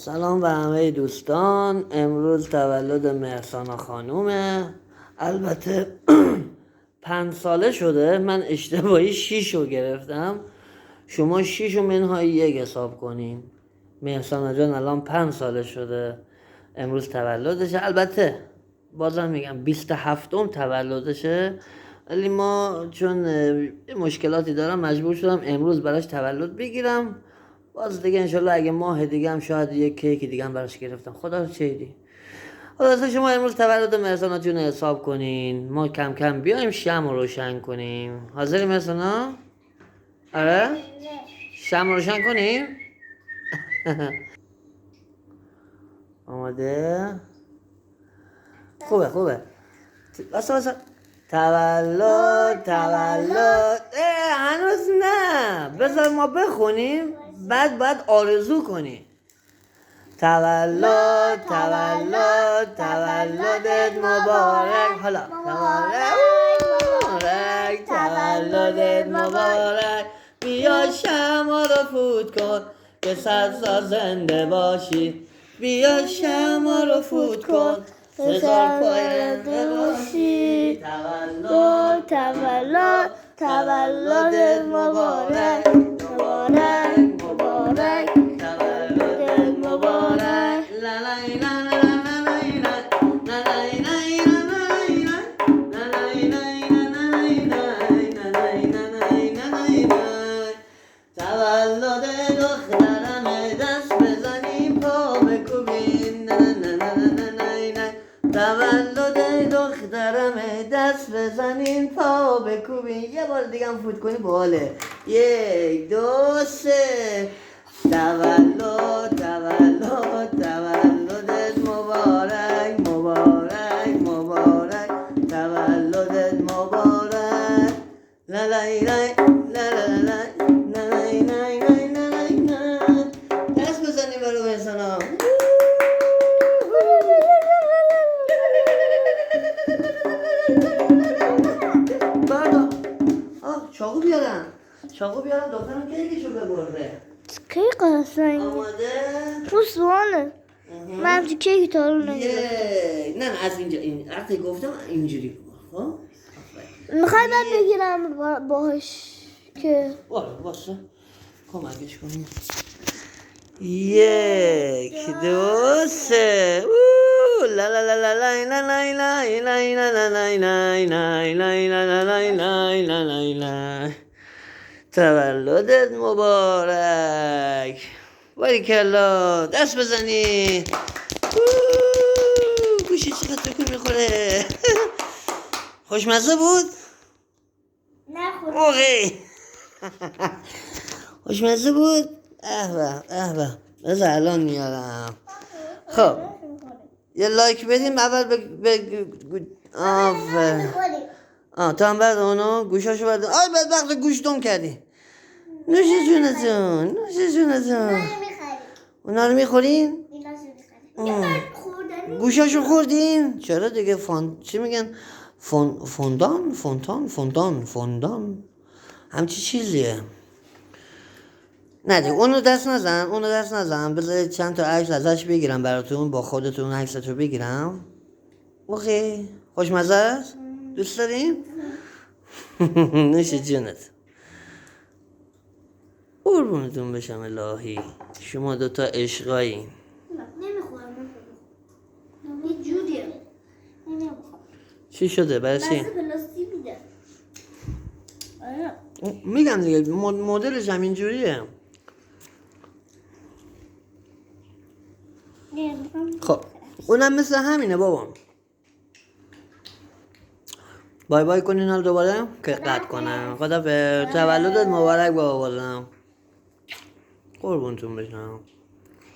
سلام به همه دوستان. امروز تولد مهرسانا خانومه. البته 5 ساله شده. من اشتباهی 6 رو گرفتم. شما 6 رو منهای 1 حساب کنین. مهرسانا جان الان 5 ساله شده. امروز تولدشه. البته بازم میگم 27م تولدشه، ولی ما چون مشکلاتی دارم مجبور شدم امروز براش تولد بگیرم. باز دیگه انشالله اگه ماه دیگه هم شاید یک کیک دیگه هم براش گرفتم. خدا رو چیدی. خلاصه شما امروز تولد مهرسانا جون حساب کنین، ما کم کم بیایم شمع رو روشن کنیم. حاضری مهرسانا؟ آره؟ شمع رو روشن کنیم؟ آماده؟ خوبه. بسا تولد هنوز نه، بذار ما بخونیم بعد باید آرزو کنیم. تولدت مبارک. حالا تولدت مبارک. بیا شمع رو فوت کن که 100 سال زنده باشی. بیا شمع رو فوت کن 1000 پاینده باشی. تولدت مبارک. تولدت مبارک. تولد دخترم دست بزنیم پا بکوبین. تولد دخترم دست بزنین پا بکوبین. یه بار دیگه هم فوت کنی باله. 1 2 3. تولدت مبارک. تولدت مبارک. لا لا لا. دست بزنیم برای مهرسانا. چاقو بیارم دخترم کیکشو ببره. کیک قشنگه. آماده؟ پوستوانه. من همچه کیک تا رو نگرفتم. نه از اینجا این وقتی گفتم اینجوری. خب میخوای من بگیرم باهاش که واسه کمکش کنیم. 1 2 3. لا لا لا لا لا لا لا لا. تولدت مبارک. باریکلا. دست بزنی. گوشی چقدر تکون میخوره. خوشمزه بود؟ نه خود اوه. خوشمزه بود؟ به بذار الان میارم. خب یه لایک بدیم اول تا هم بعد اونو گوشاشو بعد بدبخت گوش دم کردی. نوش جونتون. اونا رو میخورین؟ گوشاشو خوردین؟ چرا دیگه چی میگن؟ فوندان همچی چیزیه. نه دیگه اونو دست نزن. بذارید چند تا عکس ازش بگیرم براتون، با خودتون عکستو بگیرم. اوکی. خوشمزه است؟ دوست دارین؟ نوش جونت. قربونتون بشم الهی. شما دوتا عشقایی. نمیخورم. یه جوریه. نمیخورم. چی شده؟ برای چی؟ پلاستیک میده. میگم دیگه مدلش هم اینجوریه. خب اونم مثل همینه بابا. بای بای کنین حال دوباره که قطع کنم. خدا به تولدت مبارک بابا. بازم قربونتون بشم.